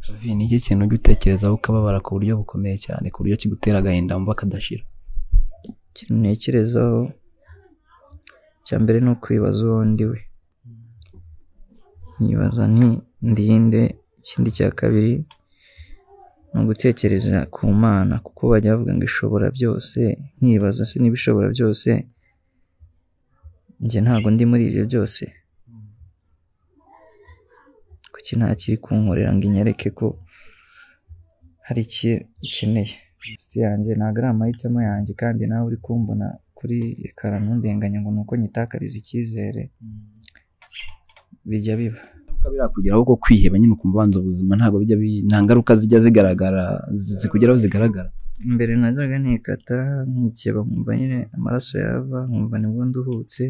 Sophie, ni iki kintu ujya utekerezaho ukababara ku buryo bukomeye cyane ku buryo kigutera agahinda wumva kadashira? Ikintu ntekerezaho cya mbere ni ukwibaza uwo ndi we, nkibaza nti ndinde. Ikindi cya kabiri ni ugutekereza ku Mana, kuko bajya bavuga ngo ishobora byose. Nkibaza se niba ishobora byose, njye ntabwo ndi muri ibyo byose? Kuki nta kiri kunkorera ngo inyereke ko hari icyo ikeneye? Inshuti yanjye ntabwo ari amahitamo yanjye, kandi nawe uri kumbona kuri ekara ntundenganya ngo ni uko nyitakariza icyizere. Bijya biba birakugeraho ko kwiheba nyine ukumva wanze ubuzima, ntabwo bijya nta ngaruka zijya zigaragara zikugeraho zigaragara? mbere najyaga nikata nkikeba, nkumva nyine amaraso yava, nkumva nibwo nduhutse.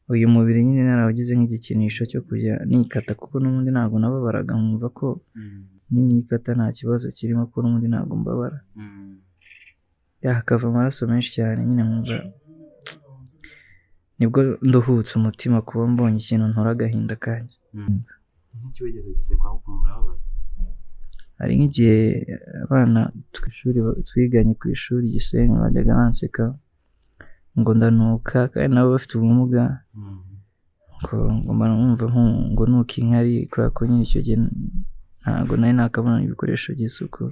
Uyu mubiri nyine narawugize nk'igikinisho cyo kujya nikata, kuko n'ubundi ntabwo nababaraga, nkumva ko nikata nta kibazo kirimo, ko n'ubundi ntabwo mbabara. Hakava amaraso menshi cyane, nyine nkumva nibwo nduhutse umutima, kuba mbonye ikintu ntora agahinda kanjye. Nk'iki wigeze gusekwaho ukumva urababaye? Hari nk'igihe abana twiganye ku ishuri Gisenyi bajyaga banseka ngo ndanuka, kandi nabo bafite ubumuga, ngo mba numva ngo nuka inkari, kubera ko nyine icyo gihe ntabwo nari nakabona ibikoresho by'isuku,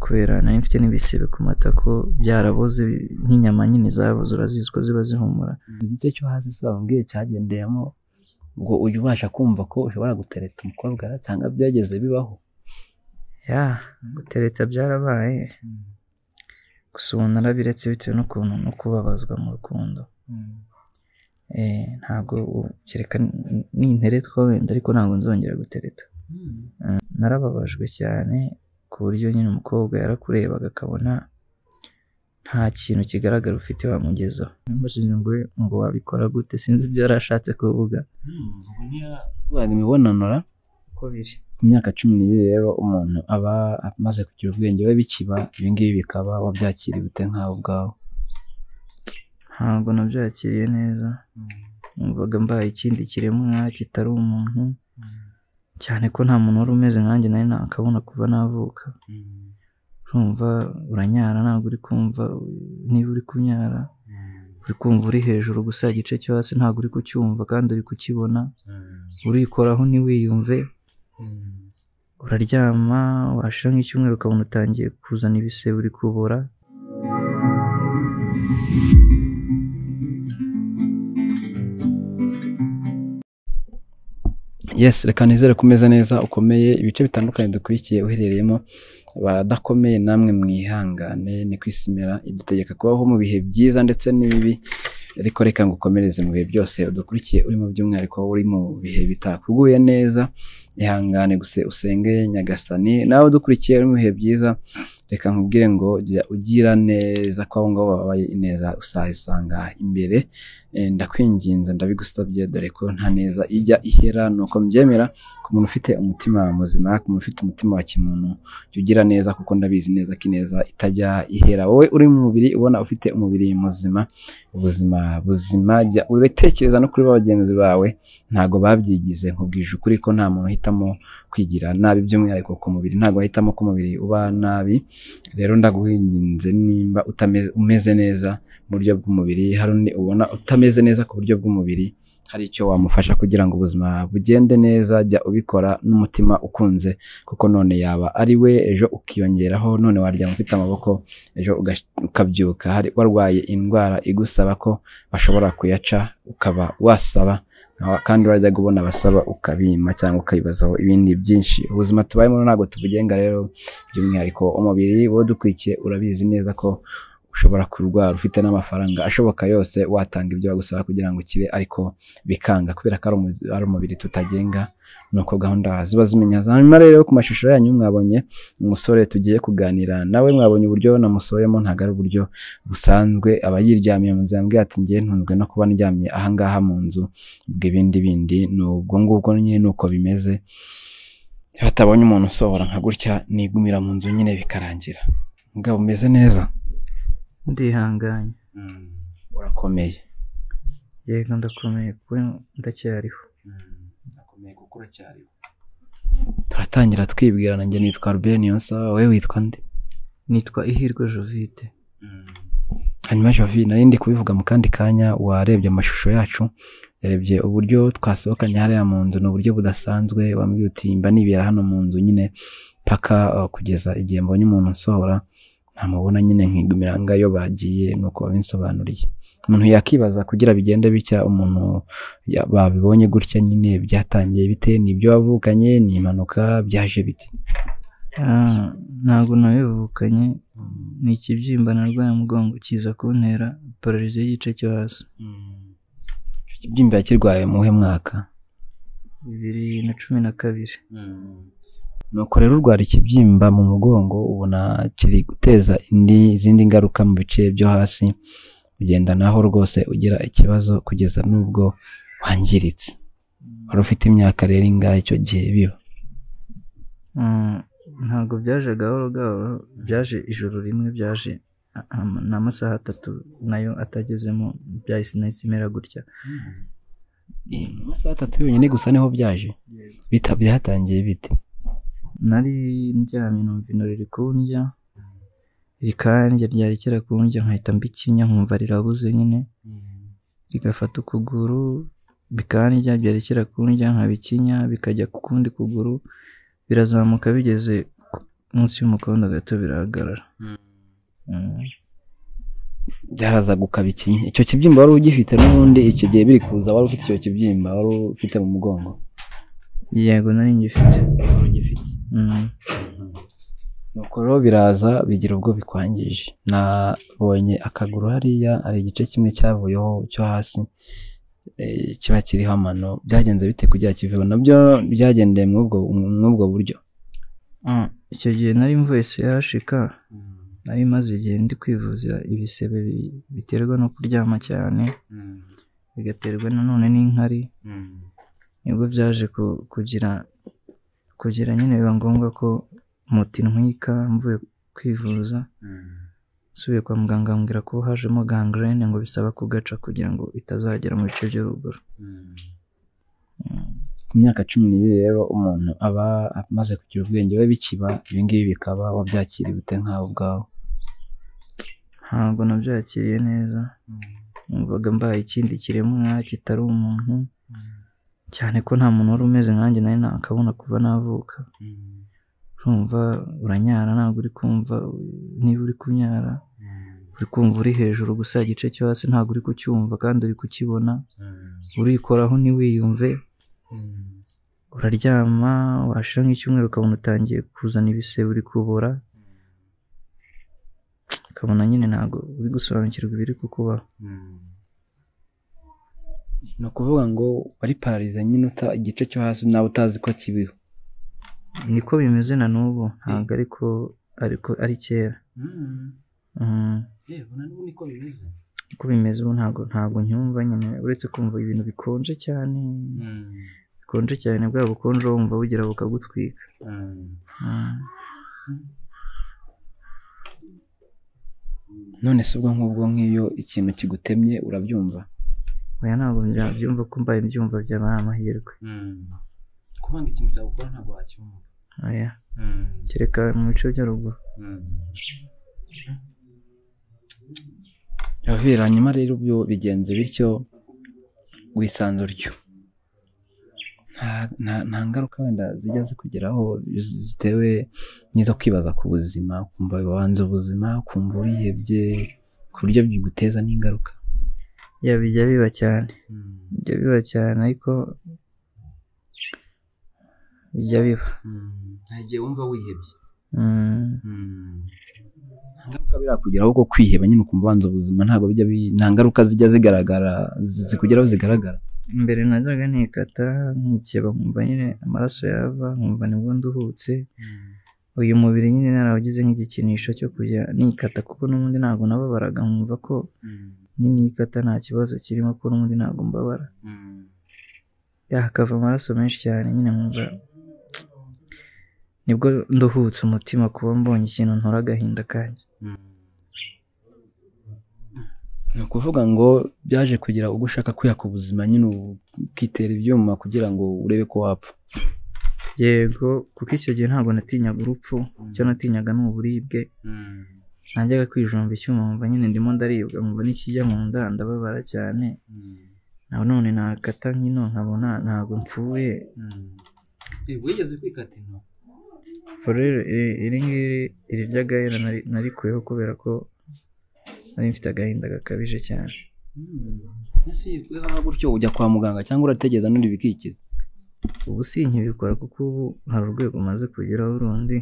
kubera nari mfite n'ibisebe ku matako byaraboze nk'inyama nyine zaboze, urazizi ko ziba zihumura. Igice cyo hasi se wambwiye cyagendeyemo ngo ujye ubasha kumva ko ushobora gutereta umukobwa cyangwa byageze bibaho? Gutereta byarabaye, gusa ubu narabiretse bitewe n'ukuntu no kubabazwa mu rukundo. Ntabwo kereka ninteretwa wenda, ariko ntabwo nzongera gutereta. Narababajwe cyane ku buryo nyine umukobwa yarakurebaga akabona nta kintu kigaragara ufite wamugezaho. Mbashije ngo wabikora gute, sinzi ibyo yarashatse kuvuga. Vuga imibonano uko biri ku myaka 12 rero umuntu aba amaze kugira ubwenge we bikiba, ibingibi bikaba wabyakiriye ute nkawe ubwawe? Ntabwo nabyakiriye neza, numvaga mbaye ikindi kiremwa kitari umuntu, cyane ko nta muntu wari umeze nkanjye nari nakabona kuva navuka. Urumva uranyara, ntabwo uri kumva niba uri kunyara, uri kumva uri hejuru gusa, igice cyo hasi ntabwo uri kucyumva kandi uri kukibona. Urikoraho ntiwiyumve, uraryama, washira nk'icyumweru ukabona utangiye kuzana ibisebe, uri kubora. Yes, reka nizere kumeza neza ukomeye. Ibice bitandukanye dukurikiye uherereyemo, abadakomeye namwe mwihangane, ni kwisimira idutegeka kubaho mu bihe byiza ndetse n'ibibi, ariko reka ngukomereze mu bihe byose udukurikiye uri mu by'umwihariko uri mu bihe bitakuguye neza. Ihangane gusa usenge Nyagasani. Nawe udukurikiye uri mu bihe byiza, reka nkubwire ngo jya ugira neza, ko abo ngabo babaye ineza usayisanga imbere. Ndakwinginze, ndabigusabye, dore ko nta neza ijya ihera, nuko mbyemera. Ku muntu ufite umutima muzima, ku muntu ufite umutima wa kimuntu, jya ugira neza, kuko ndabizi neza ko ineza itajya ihera. Wowe uri mu mubiri ubona ufite umubiri muzima, ubuzima buzima, jya uretekereza no kuri bagenzi bawe, ntago babyigize. Nkubwije ukuri ko nta muntu uhitamo kwigira nabi, by'umwihariko ku mubiri ntago ahitamo ko umubiri uba nabi. Rero ndaguhinginze, nimba umeze neza mu buryo bw'umubiri, hari undi ubona utameze neza ku buryo bw'umubiri, hari icyo wamufasha kugira ngo ubuzima bugende neza, jya ubikora n'umutima ukunze, kuko none yaba ari we, ejo ukiyongeraho. None waryama ufite amaboko, ejo ukabyuka hari warwaye indwara igusaba ko bashobora kuyaca, ukaba wasaba, kandi urajya kubona abasaba ukabima cyangwa ukabibazaho ibindi byinshi. Ubuzima tubayemo ntabwo tubugenga, rero by'umwihariko umubiri wo dukwikiye urabizi neza ko ushobora kurwara ufite n'amafaranga ashoboka yose, watanga ibyo bagusaba kugira ngo ukire, ariko bikanga kubera ko ari umubiri tutagenga. Nuko gahunda ziba zimenya. Hanyuma rero ku mashusho yanyu mwabonye umusore tugiye kuganira nawe, mwabonye uburyo namusoyemo, ntago ari uburyo busanzwe. Aba yiryamiye mu nzu, yambwiye ati ngiye ntunzwe no kuba ndyamye ahangaha mu nzu, ibindi bindi n'ubwo ngubwo nyine nuko bimeze. Hatabonye umuntu usohora nka gutya, nigumira mu nzu nyine bikarangira. Mugabo umeze neza? Ndihanganye. Urakomeye? Yego ndakomeye, kuko ndacyariho. Ndakomeye kuko uracyariho. turatangira twibwirana, njye nitwa Albert Niyonsaba, wowe witwa nde? Nitwa Ihirwe Jovite. Hanyuma Jovi, nari ndi kubivuga mu kandi kanya, warebye amashusho yacu, yarebye uburyo twasohokanye hariya mu nzu, n'uburyo budasanzwe, wambwiye uti mba nibera hano mu nzu nyine paka kugeza igihe mbonye umuntu nsohora, ntamubona nyine nkigumira ngayo bagiye, nuko babinsobanuriye. Umuntu yakibaza kugira bigende bitya, umuntu babibonye gutya nyine byatangiye bite? Nibyo wavukanye, ni impanuka, byaje bite? Ntabwo nabivukanye, ni ikibyimba narwaye umugongo kiza kuntera pararize y'igice cyo hasi. Ikibyimba yakirwaye mu he mwaka? 2012. Nuko rero urwara ikibyimba mu mugongo, ubona kiri guteza izindi ngaruka mu bice byo hasi, ugenda naho rwose ugira ikibazo kugeza n'ubwo wangiritse. Wari ufite imyaka rero ingahe icyo gihe biba? Ntabwo byaje gahoro gahoro, byaje ijoro rimwe, byaje n'amasaha 3 nayo atagezemo, byahise imera gutya. Amasaha 3 yonyine gusa niho byaje? Byatangiye bite? Nari ndyamye numva ino riri kundya, rikandya ryarekera kundya, nkahita mbikinya nkumva rirabuze nyine, rigafata ukuguru bikandya, byarekera kundya nkabikinya, bikajya ku kundi kuguru, birazamuka bigeze munsi y'umukondo gato birahagarara. Byaraza gukabikinya. Icyo kibyimba wari ugifite n'ubundi icyo gihe biri kuza, wari ufite icyo kibyimba wari ufite mu mugongo? Yego nari ngifite. Nuko rero biraza bigira ubwo bikwangije. Nabonye akaguru hariya, ari igice kimwe cyavuyeho cyo hasi, kiba kiriho amano. Byagenze bite kugira kiveho? Nabyo byagendeye mw'ubwo buryo? Icyo gihe nari mvuye CHK, nari maze igihe ndi kwivuza ibisebe biterwa no kuryama cyane, bigaterwa nanone n'inkari. Nibwo byaje kugira nyine biba ngombwa ko muti ntwika mvuye kwivuza, nsubiye kwa muganga ambwira ko hajemo gangrene, ngo bisaba kugaca kugira ngo itazagera mu bice by'uruguru. Ku myaka 12 rero umuntu aba amaze kugira ubwenge, we bikiba ibingibi bikaba, wabyakiriye ute nkawe ubwawe? Ntabwo nabyakiriye neza, numvaga mbaye ikindi kiremwa kitari umuntu, cyane ko nta muntu wari umeze nkanjye nari nakabona kuva navuka. Urumva uranyara, ntabwo uri kumva niba uri kunyara, uri kumva uri hejuru gusa, igice cyo hasi ntabwo uri kucyumva kandi uri kukibona, urikoraho ntiwiyumve, uraryama, washira nk'icyumweru ukabona utangiye kuzana ibisebe, uri kubora, ukabona nyine ntabwo uri gusobanukirwa ibiri kukubaho. Ni ukuvuga ngo wari pararize nyine, igice cyo hasi nawe utazi ko kibiho? Niko bimeze na n'ubu, ntabwo ariko ari kera. Ubona n'ubu niko bimeze? Niko bimeze ubu, ntabwo nyumva nyine, uretse kumva ibintu bikonje cyane, bikonje cyane, bwa bukonje wumva bugira bukagutwika. None se ubwo nk'ubwo nk'iyo ikintu kigutemye urabyumva? Oya, ntabwo byumva, ko mbaye mbyumva byaba ari amahirwe. Kubanga ikintu cyagukora ntabwo wacyumva? Oya, kereka mu bice by'aruguru. Javira, hanyuma rero byo bigenze bityo, wisanze utyo, nta ngaruka wenda zijya zikugeraho zitewe n'izo kwibaza ku buzima, kumva wabanze ubuzima, kumva urihebye, ku buryo biguteza n'ingaruka? Bijya biba cyane, bijya biba cyane, ariko bijya biba. Nta gihe wumva wihebye? Nta ngaruka birakugeraho ko kwiheba nyine ukumva wanze ubuzima? Nta ngaruka zijya zigaragara, zikugeraho zigaragara? Mbere najyaga nikata, nkikeba, nkumva nyine amaraso yava, nkumva nibwo nduhutse. Uyu mubiri nyine narawugize nk'igikinisho cyo kujya nikata, kuko n'ubundi ntabwo nababaraga, nkumva ko nikata nta kibazo kirimo, ko n'ubundi ntabwo mbabara. Hakava amaraso menshi cyane, nyine nkumva nibwo nduhutse umutima, kuba mbonye ikintu ntora agahinda kanjye. Ni ukuvuga ngo byaje kugira ubwo ushaka kwiyaka ubuzima, nyine ukitera ibyuma kugira ngo urebe ko wapfa? yego kuko icyo gihe ntabwo natinyaga urupfu, icyo natinyaga ni uburibwe. Najyaga kwijomba icyuma nkumva nyine ndimo ndaribwa, nkumva n'ikijya mu nda ndababara cyane, none nakata nk'ino nkabona ntabwo mpfuye. Wigeze kwikata ino? Rero iri ngiri iri ry'agahera narikuyeho kubera ko nari mfite agahinda gakabije cyane. Ese iyo gutyo ujya kwa muganga cyangwa urategereza n'undi bikikiza? Ubu sinkibikora kuko ubu hari urwego maze kugeraho rundi.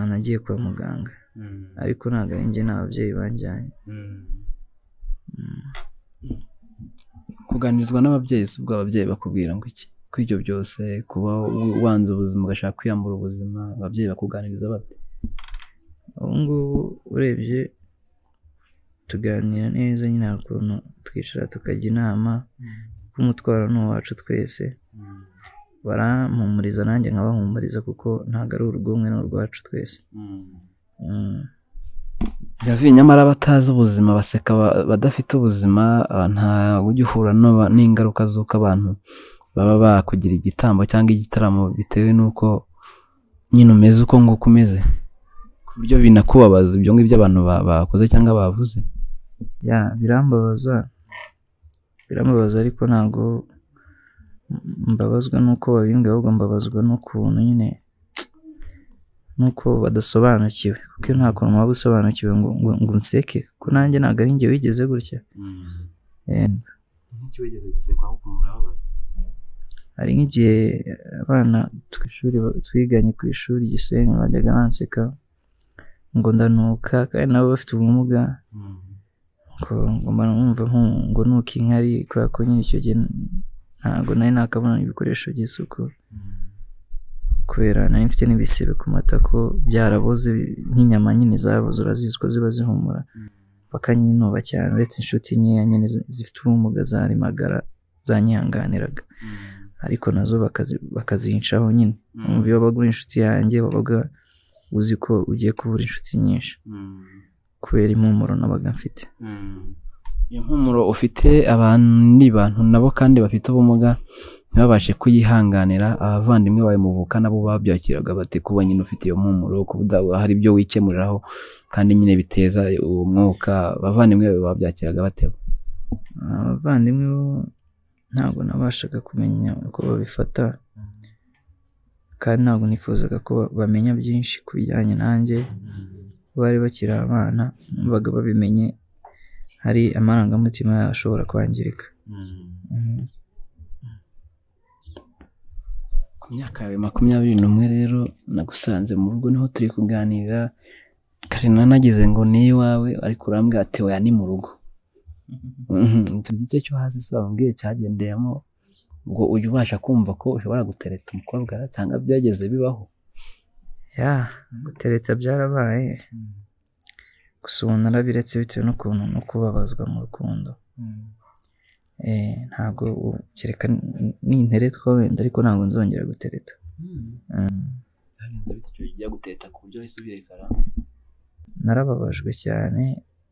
Nagiye kwa muganga ariko ntabwo ari njye, n'ababyeyi banjyanye. Kuganirizwa n'ababyeyi, si ubwo ababyeyi bakubwira ngo iki kuri ibyo byose, kuba wanze ubuzima ugashaka kwiyambura ubuzima, ababyeyi bakuganiriza bate? Ubu ngubu urebye tuganira neza nyine, hari ukuntu twicara tukajya inama, kuko umutwaro ni uwacu twese. Barampumuriza nanjye nkabahumuriza kuko ntabwo ari urugo rumwe, ni urwacu twese. Gavi, nyamara batazi ubuzima baseka badafite ubuzima, nta ujya uhura n'ingaruka z'uko abantu baba bakugira igitambo cyangwa igitaramo bitewe n'uko nyine umeze uko nguko umeze, ku buryo binakubabaza ibyo ngibyo abantu bakoze cyangwa bavuze. Birambabaza ariko ntabwo mbabazwa n'uko babimbwiye, ahubwo mbabazwa n'ukuntu nyine nuko badasobanukiwe, kuko nta kuntu waba usobanukiwe ngo nseke, kuko nanjye ntabwo ari njye wigeze gutya. Nk'iki wigeze gusekwa aho ukumva urababaye? Hari nk'igihe abana twiganye ku ishuri Gisenyi bajyaga banseka ngo ndanuka, kandi nabo bafite ubumuga, ngo numva ngo nuka inkari, kubera ko nyine icyo gihe ntabwo nari nakabona ibikoresho by'isuku, kubera nari mfite n'ibisebe ku matako byaraboze nk'inyama nyine zaboze, urazizi ko ziba zihumura, bakanyinuba cyane. Uretse inshuti nkeya nyine zifite ubumuga zarimagara zanyihanganiraga, ariko nazo bakazinshaho nyine. Umva iyo wabaga uri inshuti yanjye wabaga uzi ko ugiye kubura inshuti nyinshi kubera impumuro nabaga mfite. Iyo mpumuro ufite, abandi bantu nabo kandi bafite ubumuga ntibabashe kuyihanganira, abavandimwe bawe muvuka nabo babyakiraga bate kuba nyine ufite iyo mpumuro, kuba hari ibyo wikemuriraho kandi nyine biteza umwuka, abavandimwe bawe babyakiraga bate? Abavandimwe bo ntabwo nabashaga kumenya uko babifata, kandi ntabwo nifuzaga ko bamenya byinshi ku bijyanye nanjye. Bari bakiri abana, numvaga babimenye hari amarangamutima ashobora kwangirika. Ku myaka yawe 21 rero nagusanze mu rugo, niho turi kuganira, Karina nagize ngo ni iwawe, ariko urambwira ati oya ni mu rugo. Icyo gice cyo hasi sambwiye cyagendeyemo ngo ujye ubasha kumva ko ushobora gutereta umukobwa cyangwa byageze bibaho? Gutereta byarabaye, gusa ubu narabiretse bitewe n'ukuntu no kubabazwa mu rukundo. Ntabwo kereka ninteretwa wenda, ariko ntabwo nzongera gutereta. Ujya gutereta ku buryo wahise ubirekara? Narababajwe cyane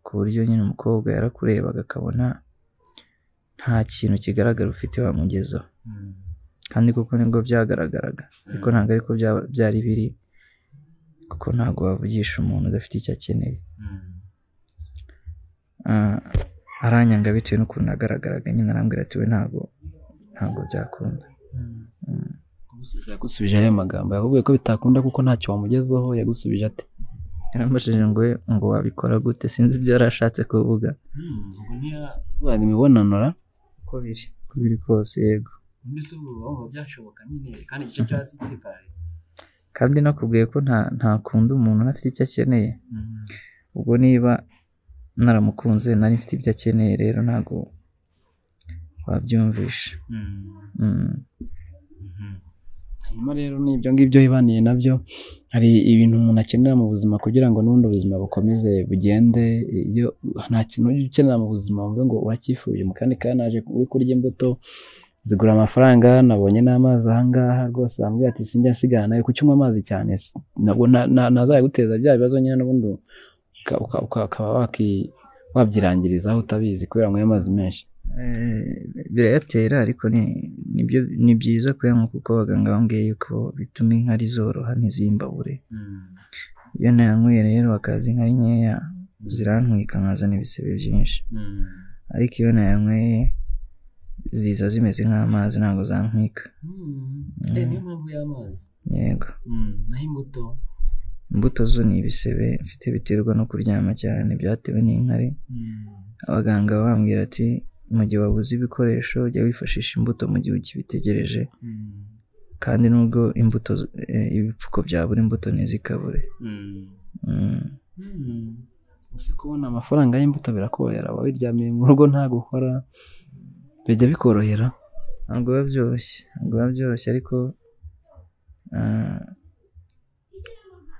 ku buryo nyine umukobwa yarakurebaga akabona nta kintu kigaragara ufite wamugezaho, kandi kuko nibwo byagaragaraga, ariko ntabwo ariko byari biri, kuko ntabwo wavugisha umuntu udafite icyo akeneye. Aranyanga bitewe n'ukuntu nagaragaraga, nyine arambwira ati we ntabwo byakunda. Yagusubije ayo magambo? Yakubwiye ko bitakunda kuko ntacyo wamugezaho? Yagusubije ate? Yarambajije ngo wabikora gute, sinzi ibyo yarashatse kuvuga. Ubwo ntiyavugaga imibonano uko biri kose? Yego. Mbese ubu byashoboka nyine, kandi icyo cyasi kikari, kandi nakubwiye ko ntakunda umuntu afite icyo akeneye. Ubwo niba naramukunze nari mfite ibyo akeneye, rero ntabwo wabyumvisha. Hanyuma rero n'ibyo ngibyo wibaniye nabyo, hari ibintu umuntu akenera mu buzima kugira ngo n'ubundi ubuzima bukomeze bugende. Iyo nta kintu ukenera mu buzima wumve ngo uracyifuje, mu kandi naje uri kurya imbuto zigura amafaranga, nabonye n'amazi ahangaha rwose, bambwira ati sinjya nsigana nawe kucyunywa amazi cyane, ntabwo nazayaguteza bya bibazo nyine, n'ubundi ukaba wabyirangirizaho utabizi kubera ngo amazi menshi. birayatera ariko ni byiza kuyanywa kuko abaganga bambwiye yuko bituma inkari zoroha ntizimbabure. Iyo nayanyweye rero hakaza inkari nkeya zirantwika nkazana ibisebe byinshi, ariko iyo nayanyweye ziza zimeze nk'amazi ntabwo zantwika. niyo mpamvu y'amazi. Yego. Naho imbuto zo ni ibisebe mfite biterwa no kuryama cyane byatewe n'inkari. Abaganga bambwira ati mu gihe wabuze ibikoresho jya wifashisha imbuto mu gihe ukibitegereje, kandi nubwo imbuto ibipfuko byabura imbuto ntizikabure. Ese kubona amafaranga y'imbuto birakorohera? Wabiryamiye mu rugo nta gukora bijya bikorohera? Ntabwo biba byoroshye ariko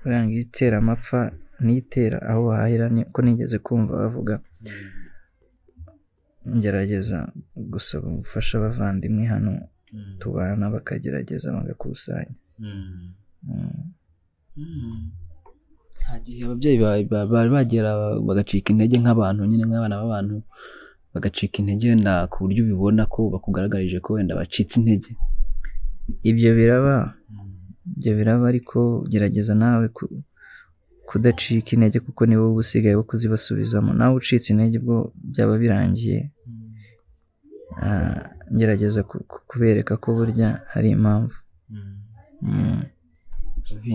uranga itera amapfa ntitera aho wahahira ko nigeze kumva bavuga. Ngerageza gusaba ubufasha abavandimwe hano tubana bakagerageza bagakusanya. Hagiye ababyeyi bari bagera bagacika intege nk'abantu nyine nk'abana b'abantu bagacika intege wenda ku buryo ubibona ko bakugaragarije ko wenda bacitse intege? Ibyo biraba ariko gerageza nawe kudacika intege kuko niwe uba usigaye wo kuzibasubizamo. Nawe ucitse intege ubwo byaba birangiye. Ngerageza kubereka ko burya hari impamvu.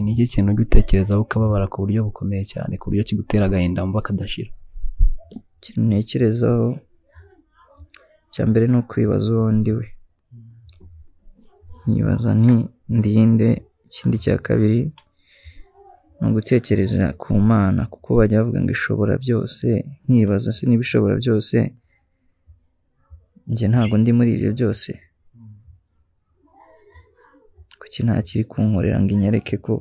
Ni iki kintu ujya utekerezaho ukababara ku buryo bukomeye cyane ku buryo kigutera agahinda wumva kadashira? Ikintu ntekerezaho cya mbere ni ukwibaza uwo ndiwe, nkibaza ndinde. Ikindi cya kabiri ni ugutekereza ku Mana kuko bajya bavuga ngo ishobora byose. Nkibaza se niba ishobora byose njye ntabwo ndi muri ibyo byose, kuki nta kiri kunkorera ngo inyereke ko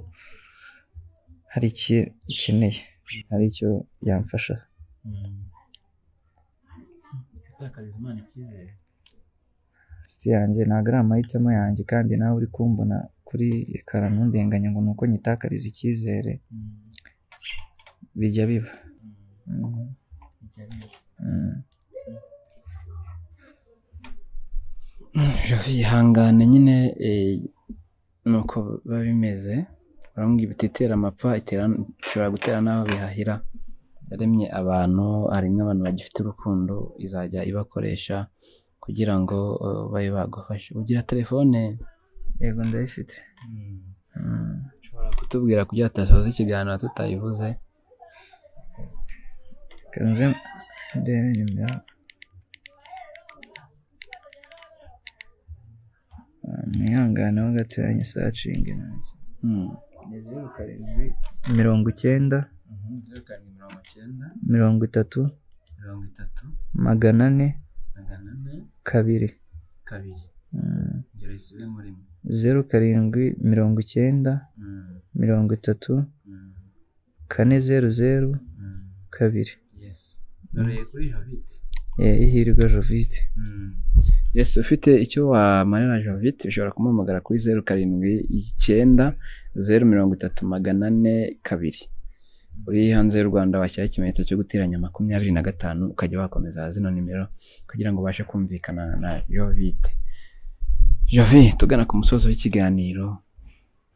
hari icyo ikeneye, hari icyo yamfasha. Gutakariza Imana icyizere yanjye ntabwo ari amahitamo yanjye, kandi nawe uri kumbona kuri ekara ntundenganya ngo ni uko nyitakariza icyizere. bijya biba. Ihangane nyine nuko biba bimeze. Urambwira uti itera amapfa ishobora gutera n'aho bihahira. Yaremye abantu, hari nk'abantu bagifite urukundo izajya ibakoresha kugira ngo babe bagufashe. Ugira telefone? Yego ndayifite. Ushobora kutubwira kugira tutasoza ikiganiro tutayivuze? Kanze ndebe nimero. Mwihangane ho gateranye searching nazo. Ni 07 90 30 400 2. 07 90 30 400 2. Noreye kuri Jovite. Ihirwe Jovite. Yes, ufite icyo wamarira Jovite ushobora kumuhamagara kuri 07 90 30 402. Uri hanze y'u Rwanda washyira ikimenyetso cyo guteranya 25 ukajya wakomeza zino nimero kugira ngo ubashe kumvikana na Jovite. Jovite, tugana ku musozo w'ikiganiro.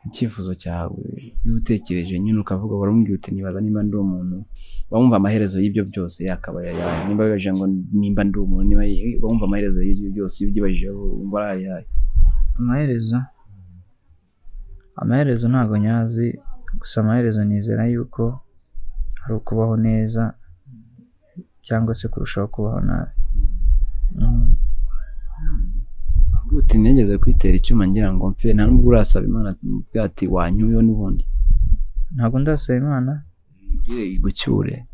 Icyifuzo cyawe y'utekereje nyine ukavuga warambwiye uti nibaza nimba ndi umuntu bamumva amaherezo y'ibyo byose yakaba yayaye, nimba bibaje ngo nimba ndi umuntu niba bamumva amaherezo y'ibyo byose y'ibyibaje umva yayaye. Amaherezo ntago nyazi, gusa amaherezo nizera yuko hari ukubaho neza cyangwa se kurushaho kubaho nabi. Uti negeze kwitera icyuma ngira ngo mfe, nta nubwo urasaba Imana ati wanyuyo n'ubundi? Ntago ndasaba Imana igucyure.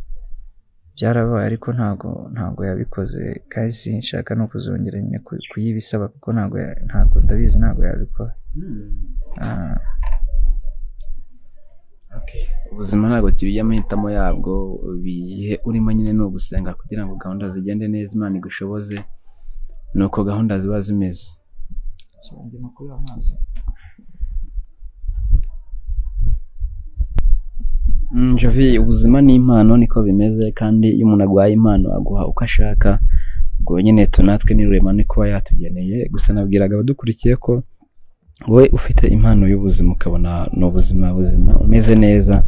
Byarabaye ariko ntago yabikoze, kandi sinshaka no kuzongera nyine kuyibisaba kuko ntago ndabizi ntago yabikora. Okay. Ubuzima ntago kibiye amahitamo yabwo, bihe urimo nyine no gusenga kugira ngo gahunda zigende neza, Imana igushoboze nuko gahunda ziba zimeze. Jovi, ubuzima ni impano niko bimeze, kandi iyo umuntu agwaye impano aguha uko ashaka. ubwo nyine tunatwe ni rurema ni kuba yatugeneye. Gusa nabwiraga abadukurikiye ko wowe ufite impano y'ubuzima ukabona n'ubuzima umeze neza,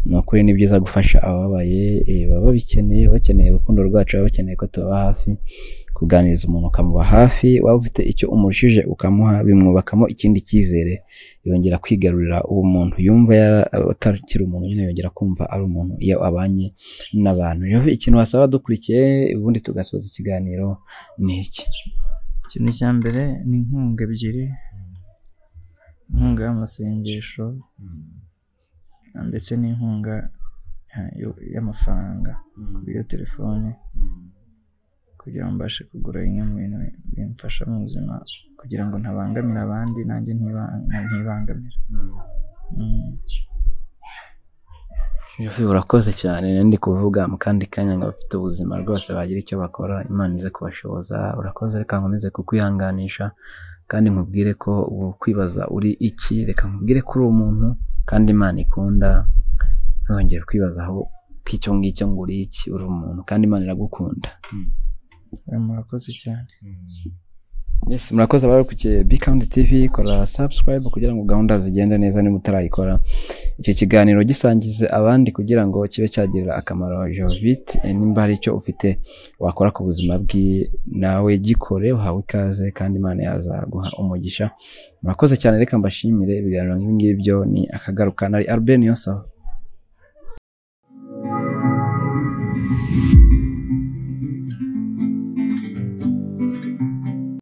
ni ukuri ni byiza gufasha ababaye, baba bakeneye urukundo rwacu, baba bakeneye ko tuba hafi, kuganiriza umuntu ukamuba hafi, waba ufite icyo umurushije ukamuha, bimwubakamo ikindi cyizere, yongera kwigarurira ubumuntu, yumva atakiri umuntu nyine yongera kumva ari umuntu iyo abanye n'abantu. Ikintu wasaba dukurikiye ubundi tugasoza ikiganiro ni iki? Ikintu cya mbere ni inkunga ebyiri, inkunga y'amasengesho ndetse n'inkunga y'amafaranga kuri iyo telefone, kugira ngo mbashe kugura bimwe mu bintu bimfasha mu buzima, kugira ngo ntabangamira abandi nanjye ntibangamira. Urakoze cyane, ndi kuvuga mu kandi kanya ngo bafite ubuzima rwose bagira icyo bakora, Imana ize kubashoboza. Urakoze, reka nkomeze kukwihanganisha kandi nkubwire ko kwibaza uri iki, reka nkubwire ko uri umuntu kandi Imana ikunda, ntongere kwibazaho k'icyo ngicyo ngo uri iki, uri umuntu kandi Imana iragukunda. Murakoze cyane. Yes, murakoze abarukukiye Bcount TV, kora subscribe kugira ngo gahunda zigende neza. Niba utarayikora, iki kiganiro gisangize abandi kugira ngo kibe cyagirira akamaro Jovite. Nimba hari icyo ufite wakora ku buzima bwi nawe gikore, uhawe ikaze kandi Imana yazaguha umugisha. Murakoze cyane, reka mbashimire. Ibiganiro nk'ibi ngibyo ni akagaruka. Nari Albert Niyonsaba.